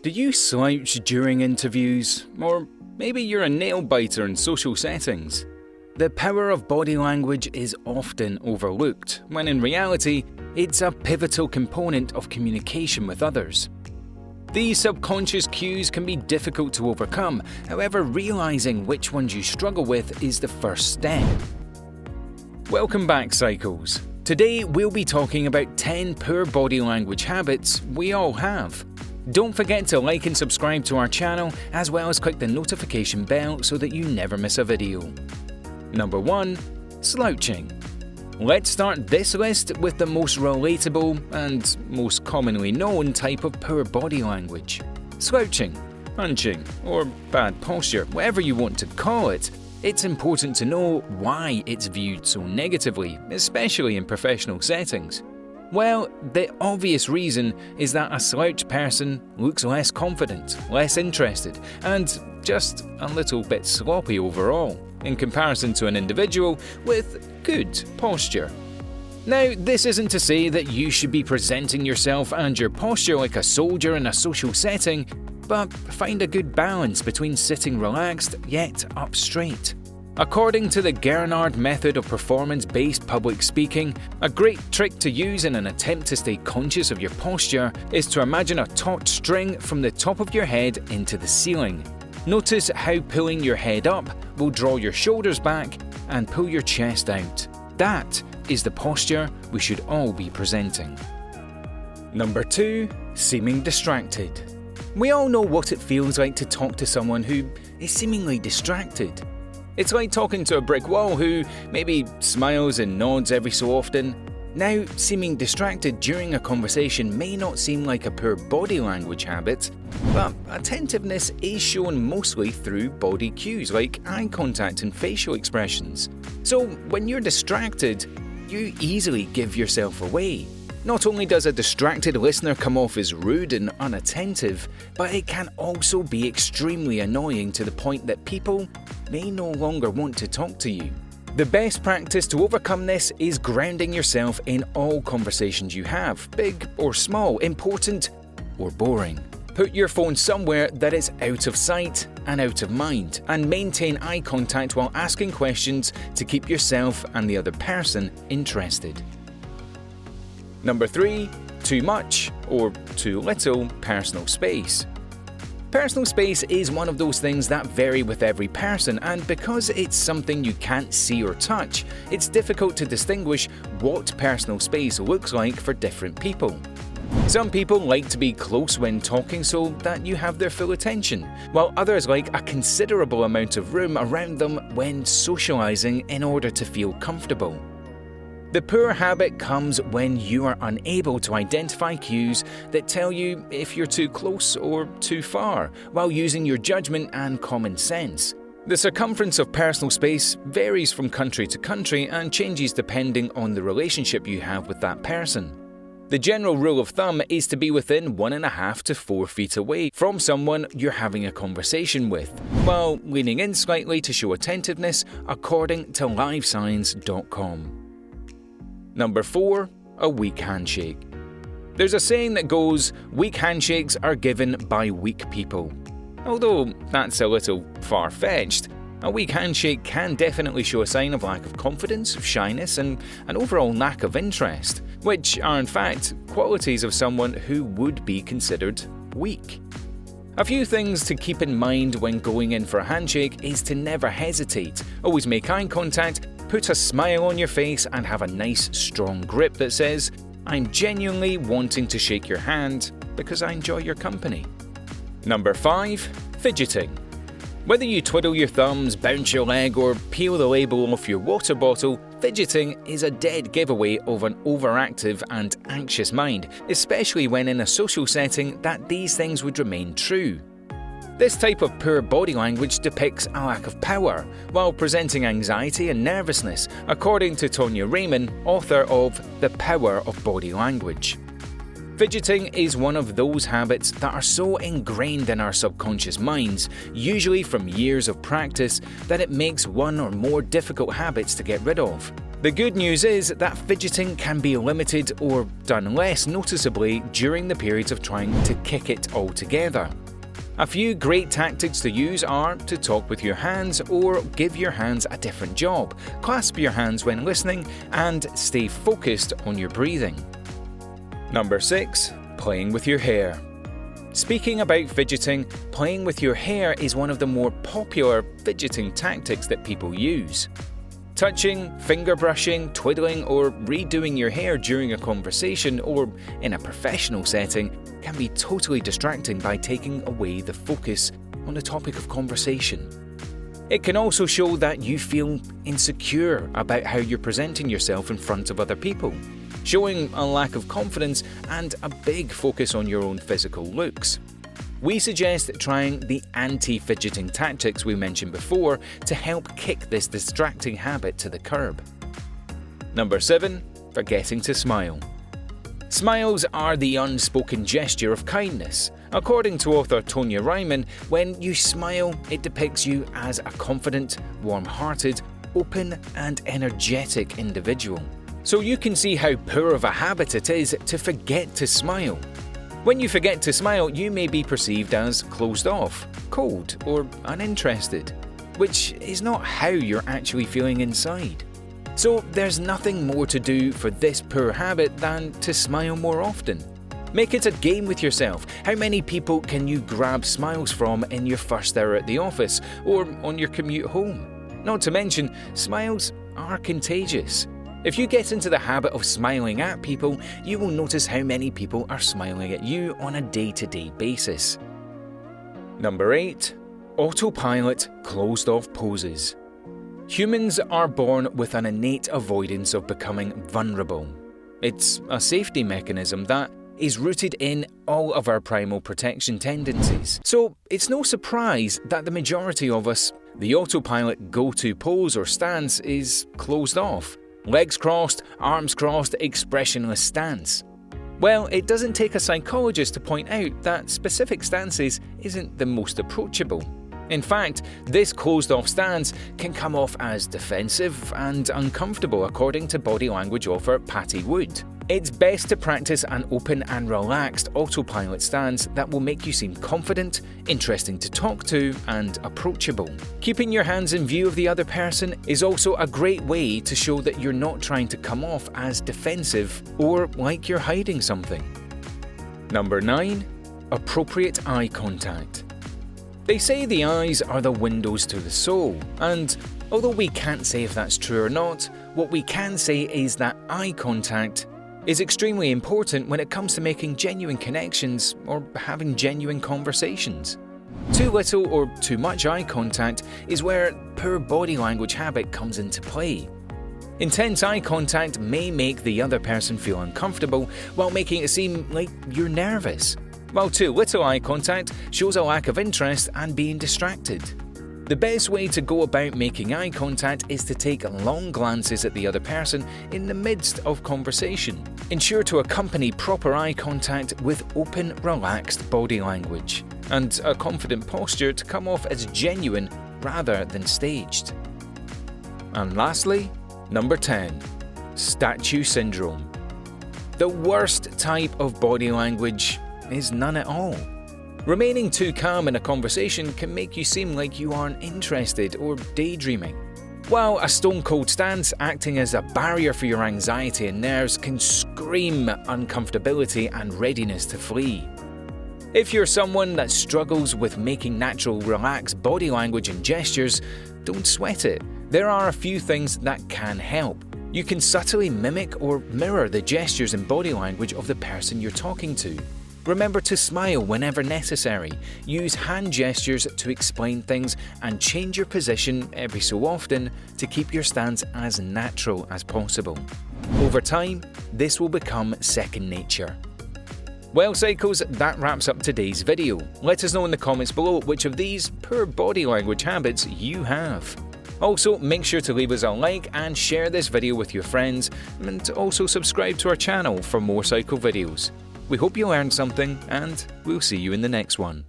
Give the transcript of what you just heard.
Do you slouch during interviews? Or maybe you're a nail-biter in social settings? The power of body language is often overlooked, when in reality, it's a pivotal component of communication with others. These subconscious cues can be difficult to overcome, however, realizing which ones you struggle with is the first step. Welcome back, Psychos. Today, we'll be talking about 10 poor body language habits we all have. Don't forget to like and subscribe to our channel, as well as click the notification bell so that you never miss a video. Number 1. Slouching. Let's start this list with the most relatable and most commonly known type of poor body language. Slouching, hunching, or bad posture, whatever you want to call it. It's important to know why it's viewed so negatively, especially in professional settings. Well, the obvious reason is that a slouched person looks less confident, less interested, and just a little bit sloppy overall, in comparison to an individual with good posture. Now, this isn't to say that you should be presenting yourself and your posture like a soldier in a social setting, but find a good balance between sitting relaxed yet up straight. According to the Gernard method of performance-based public speaking, a great trick to use in an attempt to stay conscious of your posture is to imagine a taut string from the top of your head into the ceiling. Notice how pulling your head up will draw your shoulders back and pull your chest out. That is the posture we should all be presenting. Number 2. Seeming distracted. We all know what it feels like to talk to someone who is seemingly distracted. It's like talking to a brick wall who maybe smiles and nods every so often. Now, seeming distracted during a conversation may not seem like a poor body language habit, but attentiveness is shown mostly through body cues like eye contact and facial expressions. So, when you're distracted, you easily give yourself away. Not only does a distracted listener come off as rude and unattentive, but it can also be extremely annoying to the point that people may no longer want to talk to you. The best practice to overcome this is grounding yourself in all conversations you have, big or small, important or boring. Put your phone somewhere that is out of sight and out of mind, and maintain eye contact while asking questions to keep yourself and the other person interested. Number 3. Too much or too little personal space. Personal space is one of those things that vary with every person, and because it's something you can't see or touch, it's difficult to distinguish what personal space looks like for different people. Some people like to be close when talking so that you have their full attention, while others like a considerable amount of room around them when socializing in order to feel comfortable. The poor habit comes when you are unable to identify cues that tell you if you're too close or too far, while using your judgment and common sense. The circumference of personal space varies from country to country and changes depending on the relationship you have with that person. The general rule of thumb is to be within 1.5 to 4 feet away from someone you're having a conversation with, while leaning in slightly to show attentiveness, according to livescience.com. Number 4. A weak handshake. There's a saying that goes, weak handshakes are given by weak people. Although that's a little far-fetched, a weak handshake can definitely show a sign of lack of confidence, shyness, and an overall lack of interest, which are in fact qualities of someone who would be considered weak. A few things to keep in mind when going in for a handshake is to never hesitate, always make eye contact, put a smile on your face, and have a nice strong grip that says, I'm genuinely wanting to shake your hand because I enjoy your company. Number 5. Fidgeting. Whether you twiddle your thumbs, bounce your leg, or peel the label off your water bottle, fidgeting is a dead giveaway of an overactive and anxious mind, especially when in a social setting that these things would remain true. This type of poor body language depicts a lack of power, while presenting anxiety and nervousness, according to Tonya Raymond, author of The Power of Body Language. Fidgeting is one of those habits that are so ingrained in our subconscious minds, usually from years of practice, that it makes one or more difficult habits to get rid of. The good news is that fidgeting can be limited or done less noticeably during the periods of trying to kick it altogether. A few great tactics to use are to talk with your hands or give your hands a different job, clasp your hands when listening, and stay focused on your breathing. Number 6. Playing with your hair. Speaking about fidgeting, playing with your hair is one of the more popular fidgeting tactics that people use. Touching, finger brushing, twiddling, or redoing your hair during a conversation or in a professional setting can be totally distracting by taking away the focus on the topic of conversation. It can also show that you feel insecure about how you're presenting yourself in front of other people, showing a lack of confidence and a big focus on your own physical looks. We suggest trying the anti-fidgeting tactics we mentioned before to help kick this distracting habit to the curb. Number 7. Forgetting to smile. Smiles are the unspoken gesture of kindness. According to author Tonya Ryman, when you smile, it depicts you as a confident, warm-hearted, open and energetic individual. So you can see how poor of a habit it is to forget to smile. When you forget to smile, you may be perceived as closed off, cold, or uninterested, which is not how you're actually feeling inside. So there's nothing more to do for this poor habit than to smile more often. Make it a game with yourself. How many people can you grab smiles from in your first hour at the office or on your commute home? Not to mention, smiles are contagious. If you get into the habit of smiling at people, you will notice how many people are smiling at you on a day-to-day basis. Number 8. Autopilot closed-off poses. Humans are born with an innate avoidance of becoming vulnerable. It's a safety mechanism that is rooted in all of our primal protection tendencies. So it's no surprise that the majority of us, the autopilot go-to pose or stance is closed off. Legs crossed, arms crossed, expressionless stance. Well, it doesn't take a psychologist to point out that specific stances isn't the most approachable. In fact, this closed-off stance can come off as defensive and uncomfortable according to body language author Patty Wood. It's best to practice an open and relaxed autopilot stance that will make you seem confident, interesting to talk to, and approachable. Keeping your hands in view of the other person is also a great way to show that you're not trying to come off as defensive or like you're hiding something. Number 9. Appropriate eye contact. They say the eyes are the windows to the soul, and although we can't say if that's true or not, what we can say is that eye contact is extremely important when it comes to making genuine connections or having genuine conversations. Too little or too much eye contact is where poor body language habit comes into play. Intense eye contact may make the other person feel uncomfortable while making it seem like you're nervous, while too little eye contact shows a lack of interest and being distracted. The best way to go about making eye contact is to take long glances at the other person in the midst of conversation. Ensure to accompany proper eye contact with open, relaxed body language, and a confident posture to come off as genuine rather than staged. And lastly, number 10. Statue syndrome. The worst type of body language is none at all. Remaining too calm in a conversation can make you seem like you aren't interested or daydreaming, while a stone-cold stance acting as a barrier for your anxiety and nerves can scream uncomfortability and readiness to flee. If you're someone that struggles with making natural, relaxed body language and gestures, don't sweat it. There are a few things that can help. You can subtly mimic or mirror the gestures and body language of the person you're talking to. Remember to smile whenever necessary, use hand gestures to explain things, and change your position every so often to keep your stance as natural as possible. Over time, this will become second nature. Well, Psychos, that wraps up today's video. Let us know in the comments below which of these poor body language habits you have. Also, make sure to leave us a like and share this video with your friends, and also subscribe to our channel for more Psycho videos. We hope you learned something, and we'll see you in the next one.